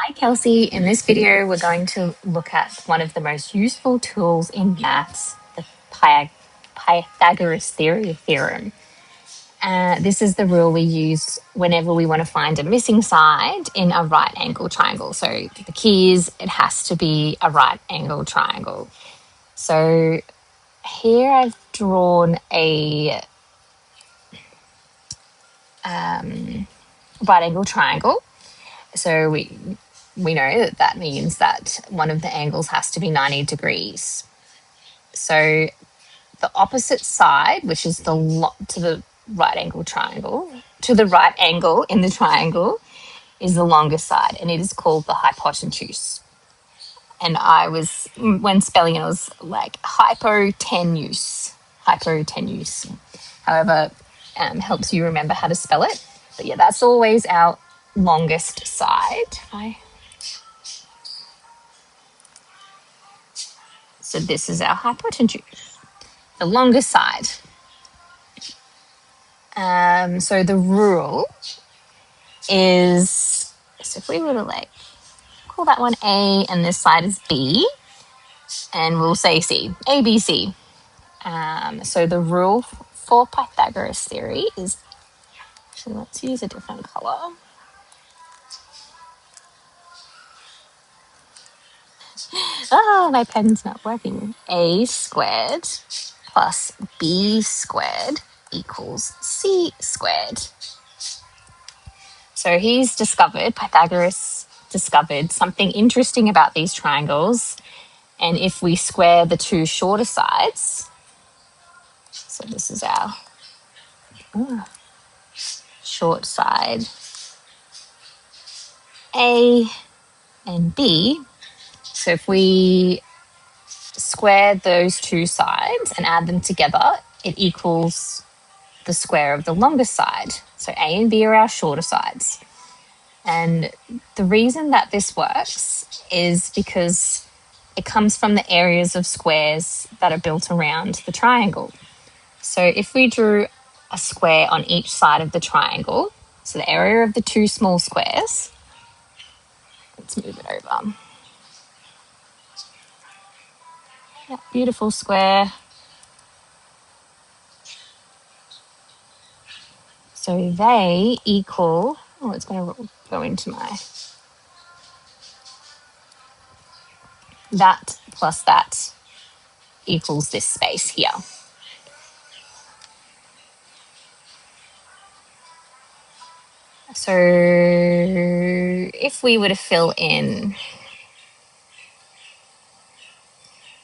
Hi, Kelsey. In this video, we're going to look at one of the most useful tools in maths, the Pythagoras theorem. This is the rule we use whenever we want to find a missing side in a right angle triangle. So the key is it has to be a right angle triangle. So here I've drawn a right angle triangle. So we know that means that one of the angles has to be 90 degrees. So the opposite side, which is to the right angle triangle, to the right angle in the triangle, is the longest side, and it is called the hypotenuse. And when spelling it, I was like hypotenuse. However, helps you remember how to spell it. But yeah, that's always our longest side. So this is our hypotenuse, the longest side. So the rule is, so if we were to call that one A and this side is B, and we'll say C, A, B, C. So the rule for Pythagoras theory is, actually let's use a different color. Oh, my pen's not working. A squared plus B squared equals C squared. So Pythagoras discovered something interesting about these triangles. And if we square the two shorter sides, so this is our short side A and B. So if we square those two sides and add them together, it equals the square of the longest side. So A and B are our shorter sides. And the reason that this works is because it comes from the areas of squares that are built around the triangle. So if we drew a square on each side of the triangle, so the area of the two small squares, let's move it over. Yeah, beautiful square. So they equal, it's going to go into that plus that equals this space here. So if we were to fill in,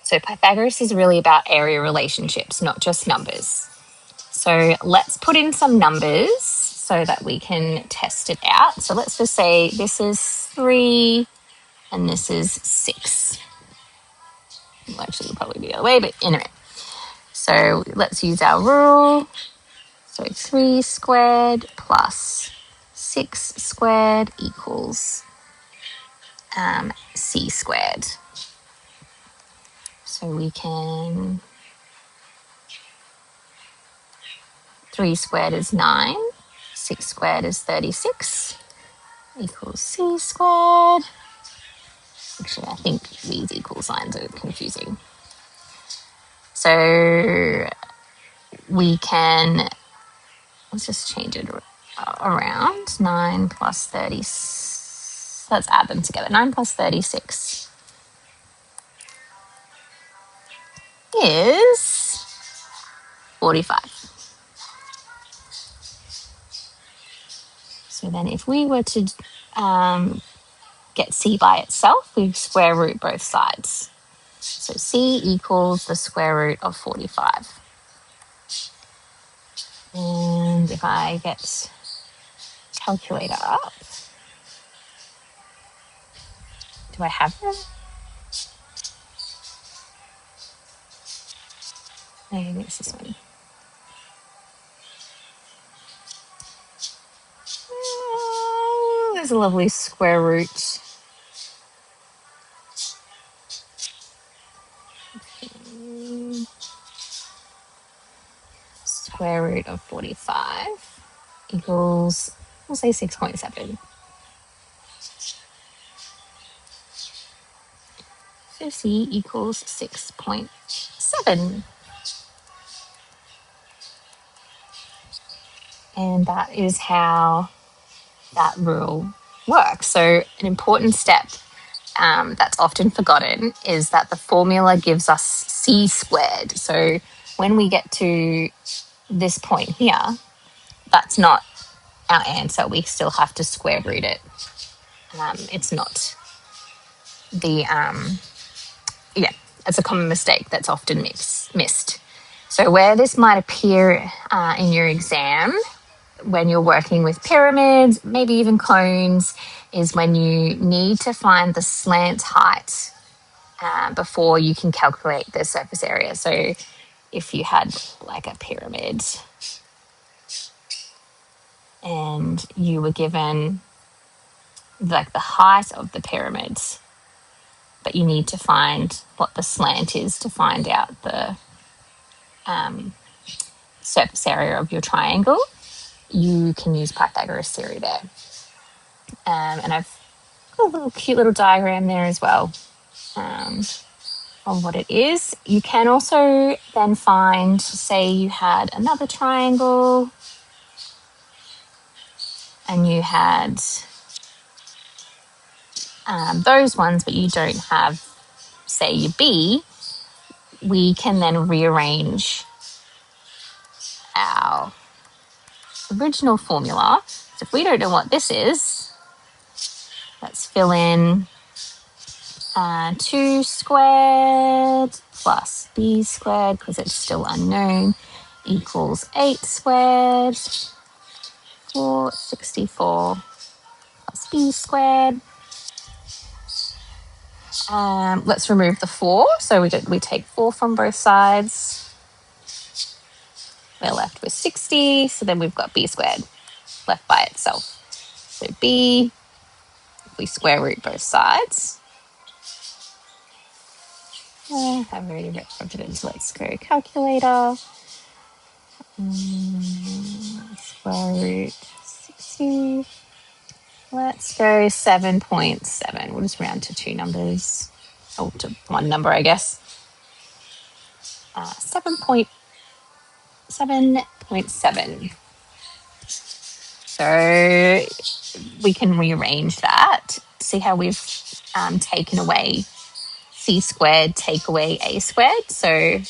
so Pythagoras is really about area relationships, not just numbers. So let's put in some numbers so that we can test it out. So let's just say this is 3 and this is 6. Well, actually, it'll probably be the other way, but anyway. So let's use our rule. So 3 squared plus 6 squared equals C squared. So we can, 3 squared is 9, 6 squared is 36, equals C squared. Actually, I think these equal signs are confusing. So we can, let's just change it around. 9 plus 30, let's add them together. 9 plus 36 is 45. So then if we were to get C by itself, we square root both sides. So C equals the square root of 45. And if I get calculator up, do I have it? Maybe it's this one. There's a lovely square root. Square root of 45 equals, we'll say 6.7. So C equals 6.7. And that is how that rule works. So an important step that's often forgotten is that the formula gives us C squared. So when we get to this point here, that's not our answer. We still have to square root it. It's not the, it's a common mistake that's often missed. So where this might appear in your exam, when you're working with pyramids, maybe even cones, is when you need to find the slant height before you can calculate the surface area. So if you had like a pyramid and you were given like the height of the pyramids, but you need to find what the slant is to find out the surface area of your triangle, you can use Pythagoras Theory there. And I've got a cute little diagram there as well on what it is. You can also then find, say you had another triangle and you had those ones, but you don't have, say, your B, we can then rearrange our original formula. So if we don't know what this is, let's fill in 2 squared plus B squared, because it's still unknown, equals 8 squared, 64 plus B squared. Let's remove the 4. So we take 4 from both sides. We're left with 60. So then we've got B squared left by itself. So B, if we square root both sides. I've already wrote it in, so let's go calculator. Square root 60. Let's go 7.7. We'll just round to 2 numbers. Oh, to 1 number, I guess. 7.7. So we can rearrange that. See how we've taken away C squared, take away A squared. So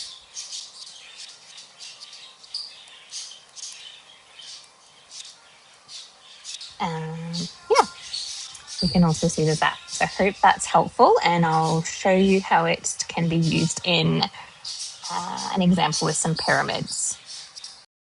we can also see that. So I hope that's helpful, and I'll show you how it can be used in an example with some pyramids.